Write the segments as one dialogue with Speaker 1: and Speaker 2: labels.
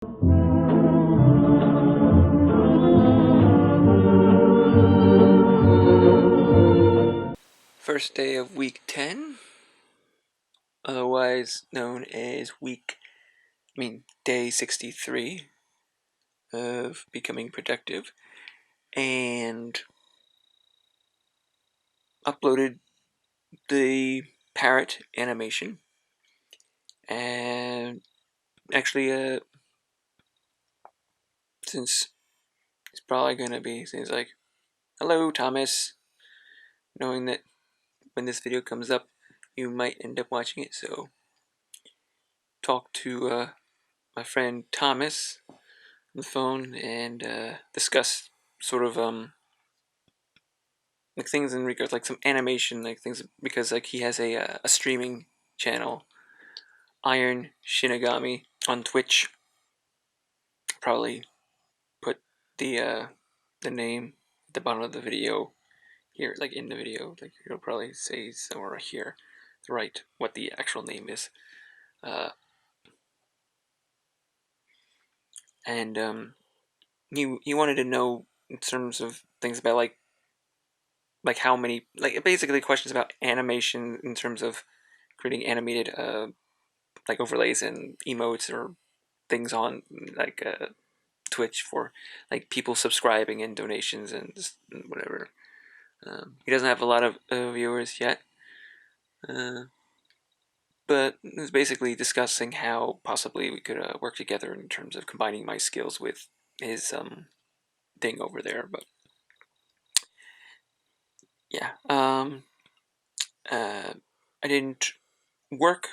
Speaker 1: First day of week 10, otherwise known as day 63 of becoming productive, and uploaded the parrot animation. And actually, since it's probably going to be things like, hello Thomas, knowing that when this video comes up, you might end up watching it, so talk to my friend Thomas on the phone and discuss sort of like things in regards like some animation, like things, because like he has a streaming channel, Iron Shinigami, on Twitch. Probably put the name at the bottom of the video here, like in the video, like it'll probably say somewhere here, right, what the actual name is. And he wanted to know in terms of things about like how many, like basically questions about animation in terms of creating animated like overlays and emotes or things on like Twitch for like people subscribing and donations and just whatever. He doesn't have a lot of viewers yet, uh, but it was basically discussing how possibly we could work together in terms of combining my skills with his thing over there. But yeah, uh, I didn't work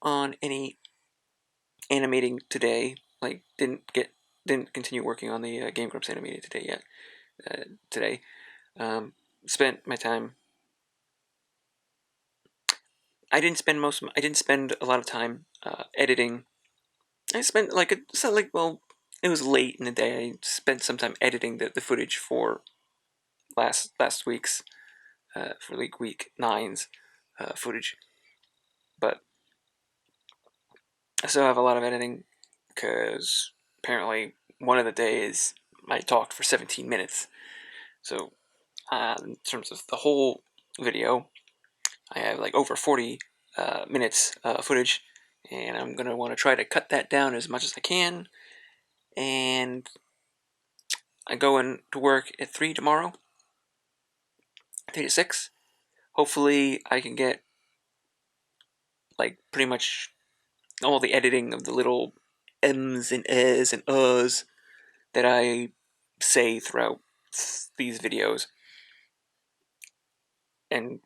Speaker 1: on any animating today. Like didn't continue working on the Game Grumps animated today yet. Today, spent my time. I didn't spend a lot of time editing. I spent it was late in the day. I spent some time editing the footage for last week's for like week nine's footage, but I still have a lot of editing because apparently one of the days I talked for 17 minutes. So in terms of the whole video, I have like over 40 minutes footage, and I'm going to want to try to cut that down as much as I can. And I go in to work at 3 tomorrow, 3 to 6. Hopefully I can get like pretty much all the editing of the little M's and A's and U's that I say throughout these videos, and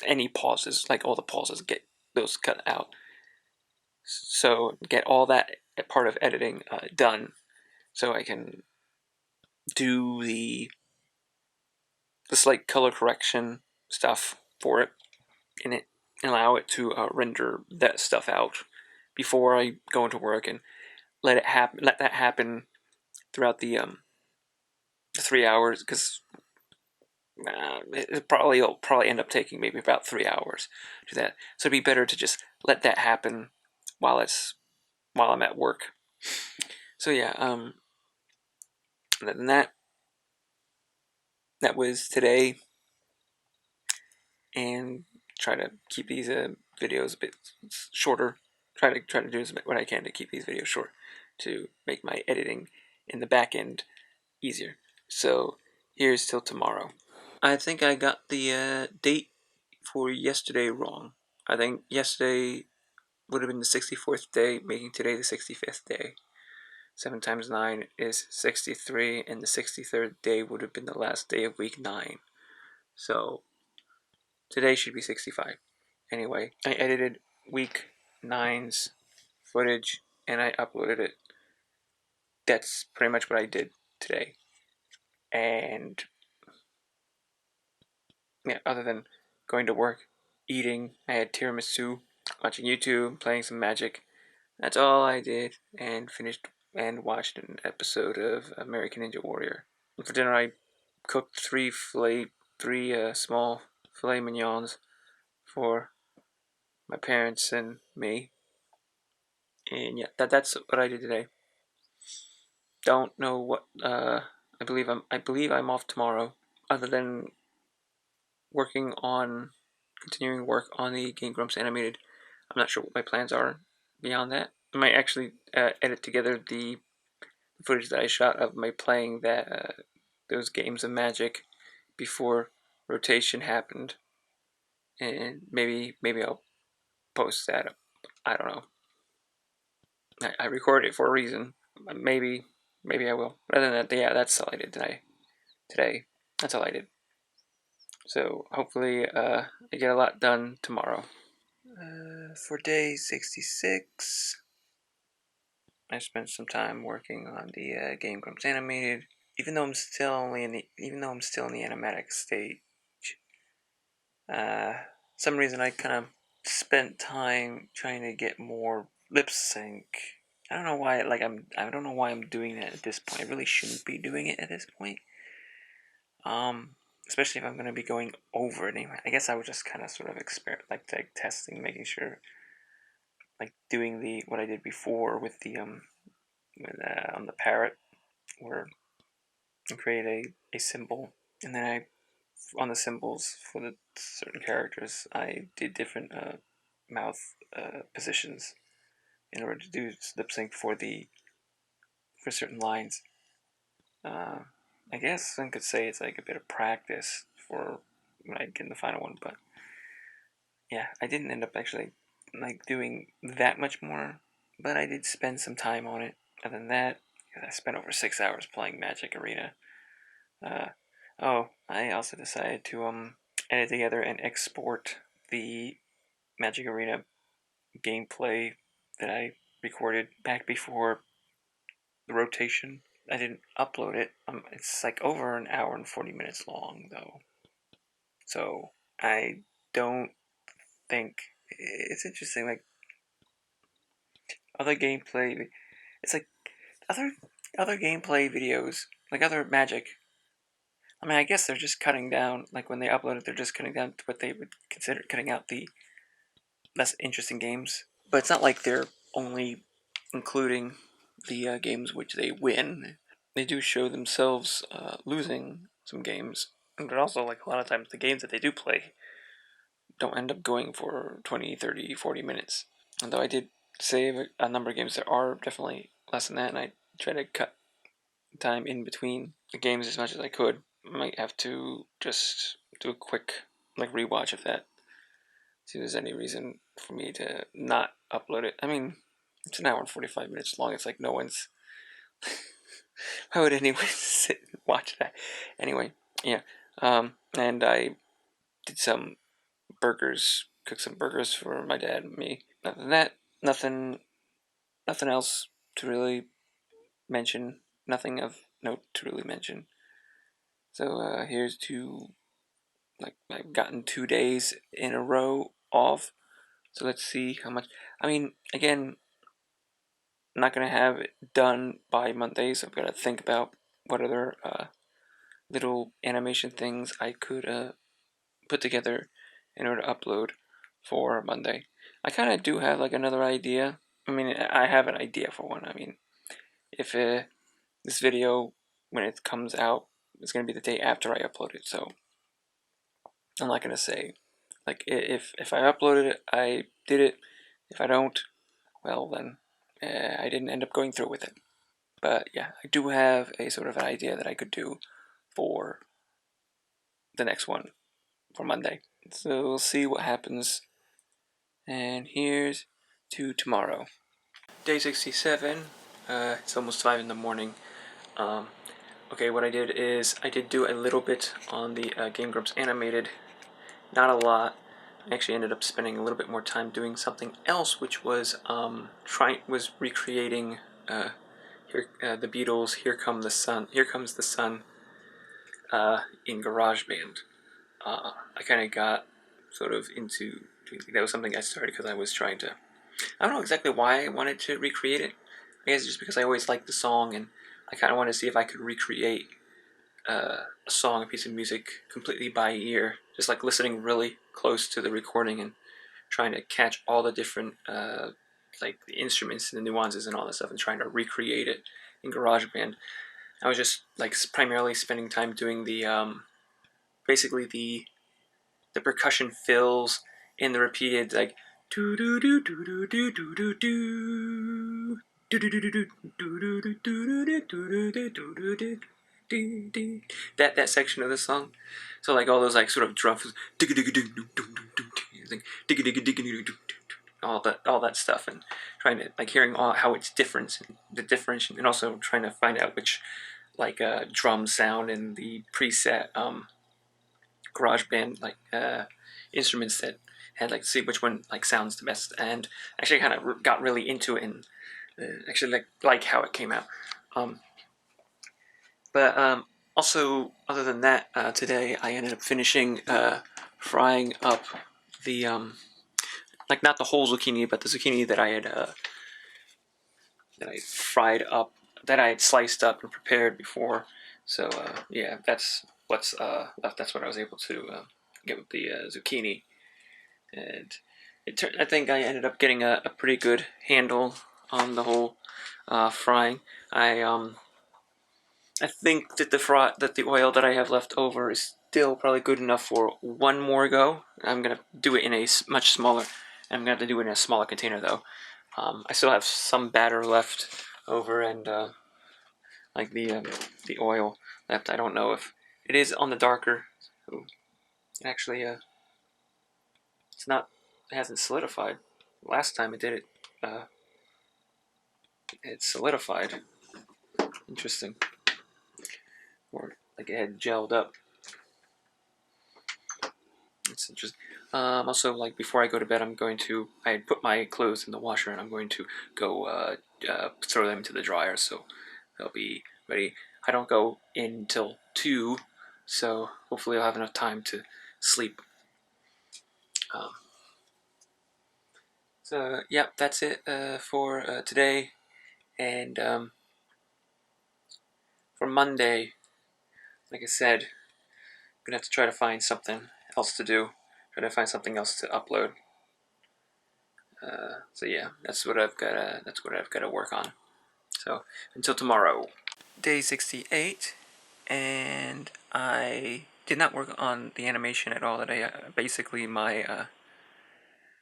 Speaker 1: any pauses, like all the pauses, get those cut out. So get all that part of editing done, so I can do the slight color correction stuff for it in it, and allow it to render that stuff out before I go into work, and let that happen throughout the 3 hours, because it'll probably end up taking maybe about 3 hours to do that. So it'd be better to just let that happen while I'm at work. So yeah, other than that, that was today, and try to keep these videos a bit shorter. Try to do what I can to keep these videos short, to make my editing in the back end easier. So here's till tomorrow. I think I got the date for yesterday wrong. I think yesterday would have been the 64th day, making today the 65th day. 7 times 9 is 63, and the 63rd day would have been the last day of week 9. So today should be 65. Anyway, I edited week 9's footage and I uploaded it. That's pretty much what I did today. And yeah, other than going to work, eating, I had tiramisu, watching YouTube, playing some Magic. That's all I did, and finished and watched an episode of American Ninja Warrior. And for dinner, I cooked three small filet mignons for my parents and me. And yeah, that's what I did today. don't know what. I believe I'm off tomorrow. Other than continuing work on the Game Grumps animated, I'm not sure what my plans are beyond that. I might actually edit together the footage that I shot of my playing those games of Magic before rotation happened, and maybe I'll post that. I don't know. I recorded it for a reason. Maybe I will. But other than that, yeah, that's all I did today. Today, that's all I did. So hopefully, I get a lot done tomorrow. For day 66, I spent some time working on the Game Grumps animated. Even though I'm still in the animatic stage, uh, some reason I kind of spent time trying to get more lip sync. I don't know why. I don't know why I'm doing that at this point. I really shouldn't be doing it at this point. Especially if I'm going to be going over it anyway. I guess I would just kind of sort of experiment, like testing, making sure, like doing the what I did before with the on the parrot, where I create a symbol, and then I on the symbols for the certain characters, I did different mouth positions in order to do lip sync for certain lines. Uh, I guess one could say it's like a bit of practice for when I get in the final one, but yeah, I didn't end up actually like doing that much more, but I did spend some time on it. Other than that, I spent over 6 hours playing Magic Arena. Uh, I also decided to edit together and export the Magic Arena gameplay that I recorded back before the rotation. I didn't upload it. It's like over an hour and 40 minutes long though, so I don't think it's interesting. Like other gameplay, it's like other other gameplay videos, like other Magic. I mean, I guess they're just cutting down. Like when they upload it, they're just cutting down to what they would consider cutting out the less interesting games. But it's not like they're only including the games which they win. They do show themselves losing some games, but also like a lot of times the games that they do play don't end up going for 20, 30, 40 minutes. Although I did save a number of games that are definitely less than that, and I try to cut time in between the games as much as I could. I might have to just do a quick like rewatch of that. See if there's any reason for me to not upload it. I mean, it's an hour and 45 minutes long. It's like no one's. Why would anyone sit and watch that? Anyway, yeah. And I did some burgers, cooked some burgers for my dad and me. Other than that, nothing, nothing else to really mention. Nothing of note to really mention. So here's to like I've gotten 2 days in a row off. So let's see how much. I mean, again, I'm not gonna have it done by Monday, so I've got to think about what other little animation things I could put together in order to upload for Monday. I kind of do have like another idea. I mean, I have an idea for one. I mean, if this video, when it comes out, is going to be the day after I upload it, so I'm not going to say, like, if I uploaded it, I did it. If I don't, well, then I didn't end up going through with it. But yeah, I do have a sort of an idea that I could do for the next one for Monday. So we'll see what happens. And here's to tomorrow. Day 67. It's almost 5 in the morning. Um, okay, what I did is I did do a little bit on the Game Grumps animated. Not a lot. I actually ended up spending a little bit more time doing something else, which was recreating the Beatles' "Here Comes the Sun" in GarageBand. I kind of got sort of into that was something I started because I was trying to. I don't know exactly why I wanted to recreate it. I guess just because I always liked the song, and I kind of wanted to see if I could recreate a song, a piece of music, completely by ear, just like listening really close to the recording and trying to catch all the different like the instruments and the nuances and all that stuff, and trying to recreate it in GarageBand. I was just like primarily spending time doing the basically the percussion fills in the repeated like do do do do do do do do do. That section of the song, so like all those like sort of drums, all that stuff, and trying to like hearing how it's different, the difference, and also trying to find out which like drum sound in the preset GarageBand like instruments that had like see which one like sounds the best, and actually kind of got really into it and actually like how it came out. But also, other than that, today I ended up finishing frying up the like not the whole zucchini, but the zucchini that I fried up, that I had sliced up and prepared before. So yeah, that's what's left. That's what I was able to get with the zucchini, and I think I ended up getting a pretty good handle on the whole frying. I think that the oil that I have left over is still probably good enough for one more go. I'm gonna do it in a much smaller. I'm gonna have to do it in a smaller container though. I still have some batter left over, and like the oil left. I don't know if it is on the darker. Ooh, actually, it's not. It hasn't solidified. Last time it did it, it solidified. Interesting. Or like it had gelled up. It's interesting. Also, like before I go to bed, I had put my clothes in the washer, and I'm going to go throw them into the dryer, so they'll be ready. I don't go in until 2, so hopefully I'll have enough time to sleep. Um, so yeah, that's it for today, and for Monday, like I said, I'm gonna have to try to find something else to do. Try to find something else to upload. So yeah, that's what I've got to work on. So until tomorrow. Day 68, and I did not work on the animation at all. That I basically my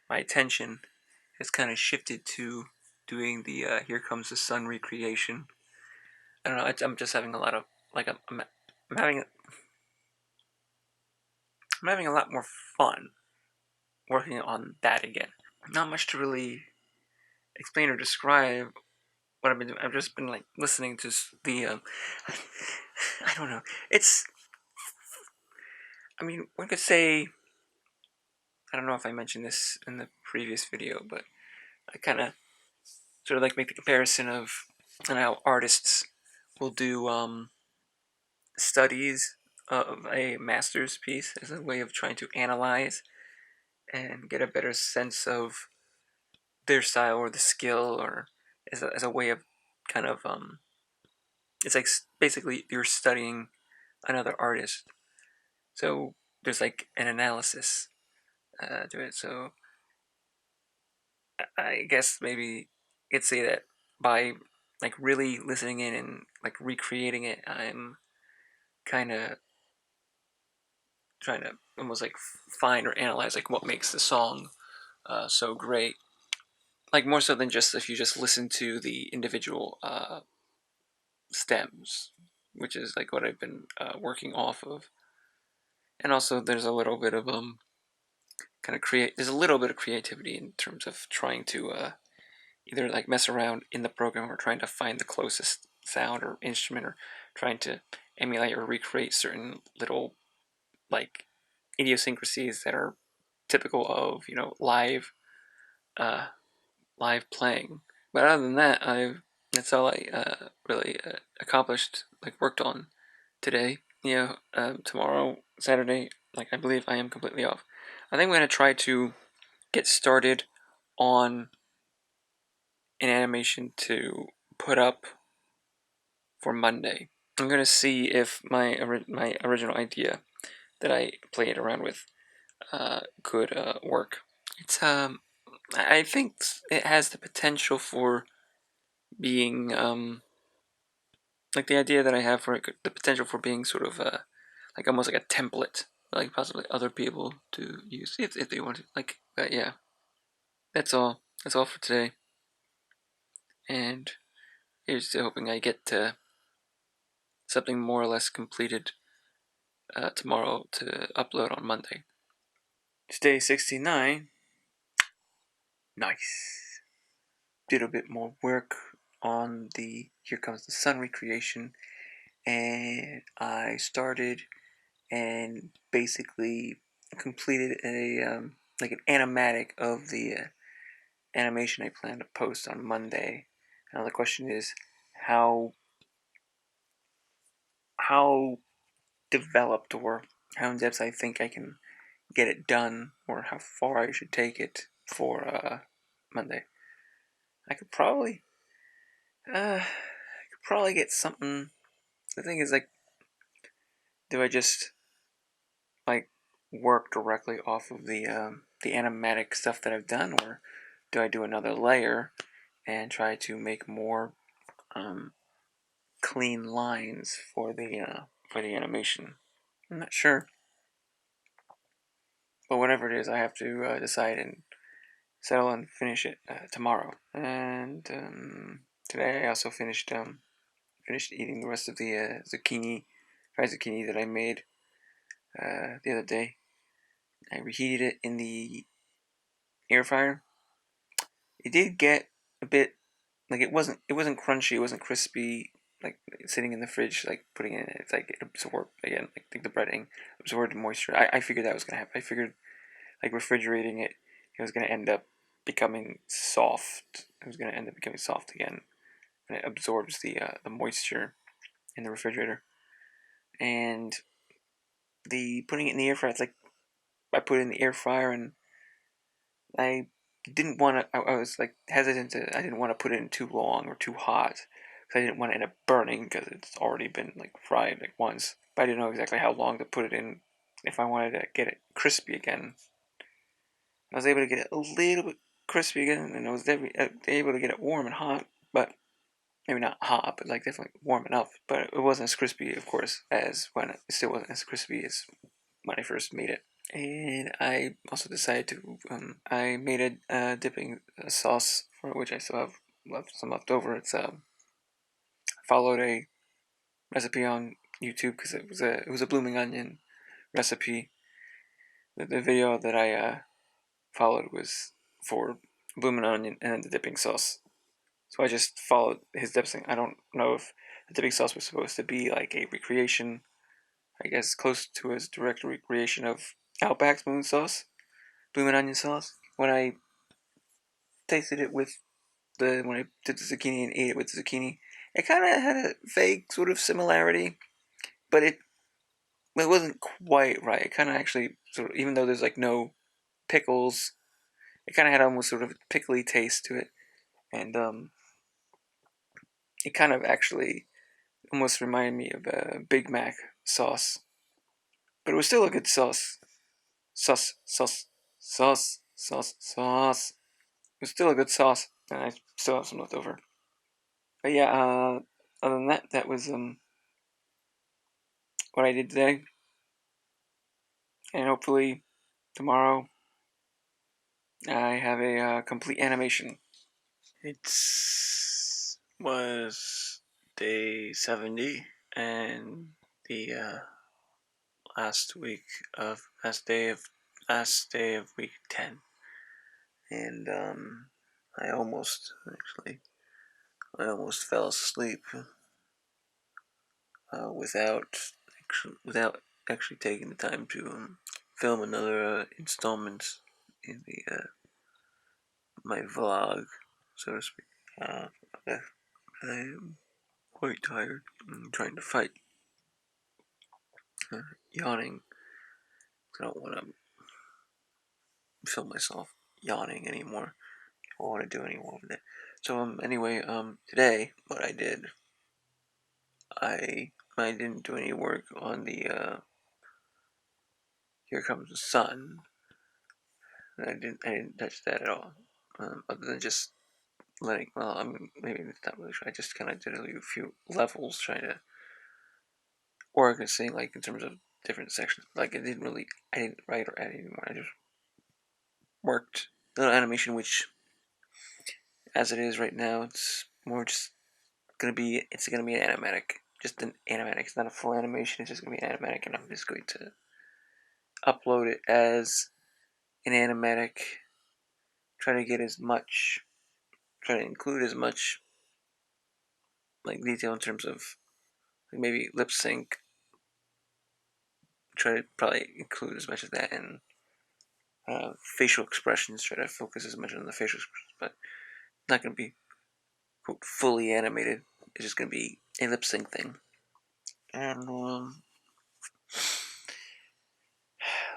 Speaker 1: attention has kind of shifted to doing the "Here Comes the Sun" recreation. I don't know. I'm just having a lot of like I'm having I'm having a lot more fun working on that again. Not much to really explain or describe what I've been doing. I've just been like listening to the I don't know. It's I mean, one could say, I don't know if I mentioned this in the previous video, but I kind of sort of like make the comparison of how artists will do studies of a master's piece as a way of trying to analyze and get a better sense of their style or the skill, or as a way of kind of it's like basically you're studying another artist. So there's like an analysis to it. So I guess maybe you could say that by like really listening in and like recreating it, I'm kind of trying to almost like find or analyze like what makes the song so great. Like more so than just if you just listen to the individual stems, which is like what I've been working off of. And also, there's a little bit of kind of create. There's a little bit of creativity in terms of trying to either like mess around in the program or trying to find the closest sound or instrument, or trying to emulate or recreate certain little like idiosyncrasies that are typical of uh, live playing. But other than that, I've that's all I really accomplished, like worked on today. Tomorrow, Saturday, like I believe I am completely off. I think I'm gonna try to get started on an animation to put up for Monday. I'm gonna see if my original idea that I played around with could work. It's I think it has the potential for being like the idea that I have for it, the potential for being sort of like almost like a template, like possibly other people to use if they want to. Like, but yeah, that's all. That's all for today. And here's to hoping I get to something more or less completed tomorrow to upload on Monday. Today 69. Nice. Did a bit more work on the Here Comes the Sun recreation, and I started and basically completed a like an animatic of the animation I plan to post on Monday. Now the question is how how developed or how in depth I think I can get it done, or how far I should take it for Monday. I could probably get something. The thing is, like, do I just like work directly off of the animatic stuff that I've done, or do I do another layer and try to make more um, clean lines for the animation? I'm not sure, but whatever it is, I have to decide and settle and finish it tomorrow. And today I also finished eating the rest of the fried zucchini that I made the other day. I reheated it in the air fryer. It did get a bit like it wasn't crunchy, it wasn't crispy. Like sitting in the fridge, like putting it in, it's like it absorbed again. Like the breading absorbed moisture. I figured that was gonna happen. I figured like refrigerating it, it was gonna end up becoming soft. It was gonna end up becoming soft again, and it absorbs the moisture in the refrigerator. And the putting it in the air fryer, it's like I put it in the air fryer and I didn't want to. I was like hesitant to. I didn't want to put it in too long or too hot because I didn't want to end up burning because it's already been like fried like once. But I didn't know exactly how long to put it in if I wanted to get it crispy again. I was able to get it a little bit crispy again, and I was able to get it warm and hot, but maybe not hot, but like definitely warm enough. But it wasn't as crispy, of course, as when it still wasn't as crispy as when I first made it. And I also decided to I made a dipping sauce for which I still have some left over. It's followed a recipe on YouTube because it was a blooming onion recipe. The video that I followed was for blooming onion and the dipping sauce. So I just followed his dipping. I don't know if the dipping sauce was supposed to be like a recreation, I guess close to his direct recreation of Outback's blooming onion sauce. When I tasted it with when I did the zucchini and ate it with the zucchini, it kind of had a vague sort of similarity, but it wasn't quite right. It kind of actually sort of, even though there's like no pickles, it kind of had almost sort of a pickly taste to it, and it kind of actually almost reminded me of a Big Mac sauce, but it was still a good sauce. Sauce, sauce, sauce, sauce, sauce. It was still a good sauce, and I still have some left over. But yeah, other than that, that was what I did today, and hopefully tomorrow I have a complete animation. It's was day 70 and the last day of week 10, and I almost actually I almost fell asleep without actually taking the time to film another installment in the my vlog, so to speak. I am quite tired. I'm trying to fight yawning. I don't want to film myself yawning anymore. I don't want to do any more of it. So anyway, today what I did, I didn't do any work on the Here Comes the Sun. I didn't touch that at all. other than just letting. Well, I mean, maybe it's not really sure. I just kind of did a few levels trying to organize, like in terms of different sections. Like I didn't write or add anymore. I just worked the animation, which, as it is right now, it's more just it's gonna be an animatic, just an animatic. It's not a full animation. It's just gonna be an animatic, and I'm just going to upload it as an animatic. Try to get as much, try to include as much like detail in terms of like maybe lip sync. Try to probably include as much of that, and facial expressions. Try to focus as much on the facial expressions, but not gonna be quote fully animated. It's just gonna be a lip sync thing, and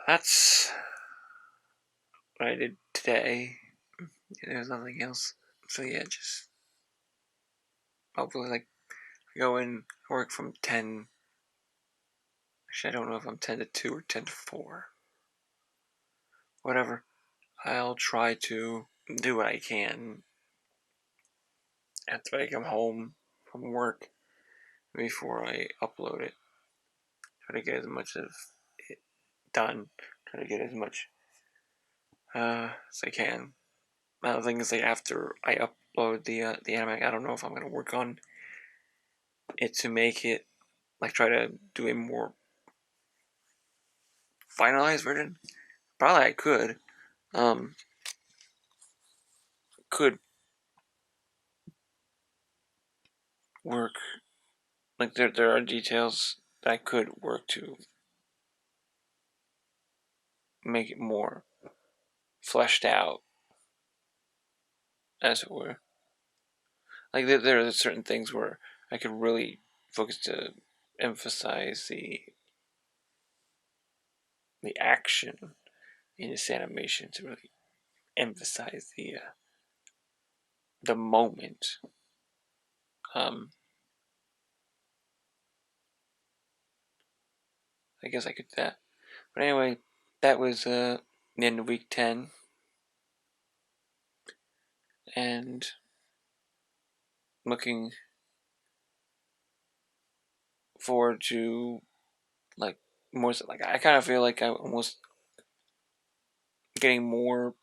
Speaker 1: that's what I did today. There's nothing else. So yeah, just hopefully like go in work from 10. Actually, I don't know if I'm 10 to 2 or 10 to 4. Whatever. I'll try to do what I can after I come home from work before I upload it. Try to get as much of it done. Try to get as much as I can. The thing is, like after I upload the anime, I don't know if I'm gonna work on it to make it like try to do a more finalized version. Probably I could. Um, could work like there are details that I could work to make it more fleshed out, as it were. Like there are certain things where I could really focus to emphasize the action in this animation to really emphasize the moment. Um, I guess I could do that. But anyway, that was the end of week 10, and looking forward to like more. Like I kind of feel like I'm almost getting more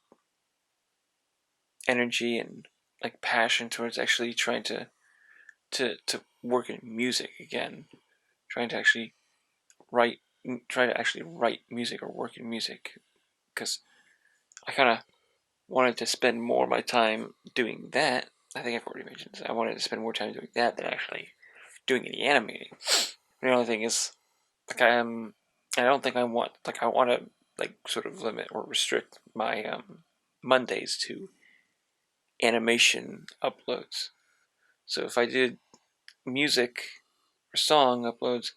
Speaker 1: energy and like passion towards actually trying to work in music again. Trying to actually write, try to actually write music or work in music, because I kind of wanted to spend more of my time doing that. I think I've already mentioned this. I wanted to spend more time doing that than actually doing any animating. The only thing is, like I don't think I want like I want to like sort of limit or restrict my Mondays to animation uploads. So if I did music or song uploads,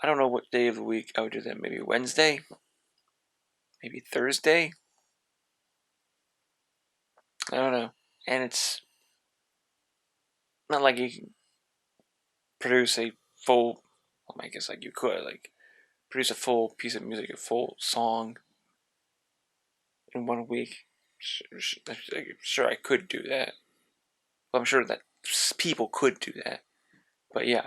Speaker 1: I don't know what day of the week I would do that. Maybe Wednesday, maybe Thursday. I don't know. And it's not like you can produce a full. Well, I guess like you could like produce a full piece of music, a full song in 1 week. Sure, I could do that. Well, I'm sure that people could do that. But yeah,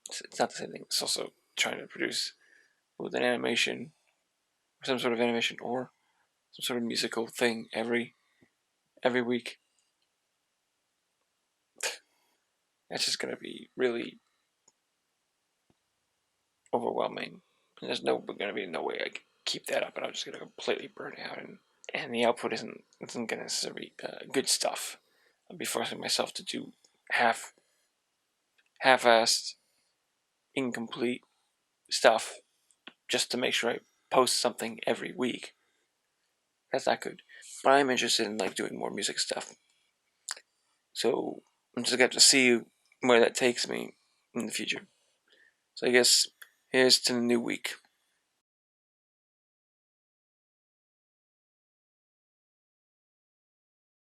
Speaker 1: it's not the same thing. It's also trying to produce with an animation, or some sort of animation, or some sort of musical thing every week. That's just gonna be really overwhelming. And there's gonna be no way I can keep that up, and I'm just gonna completely burn out, and the output isn't gonna necessarily be good stuff. I'll be forcing myself to do half half-assed, incomplete stuff just to make sure I post something every week. That's not good. But I'm interested in like doing more music stuff. So I'm just gonna have to see where that takes me in the future. So I guess here's to the new week.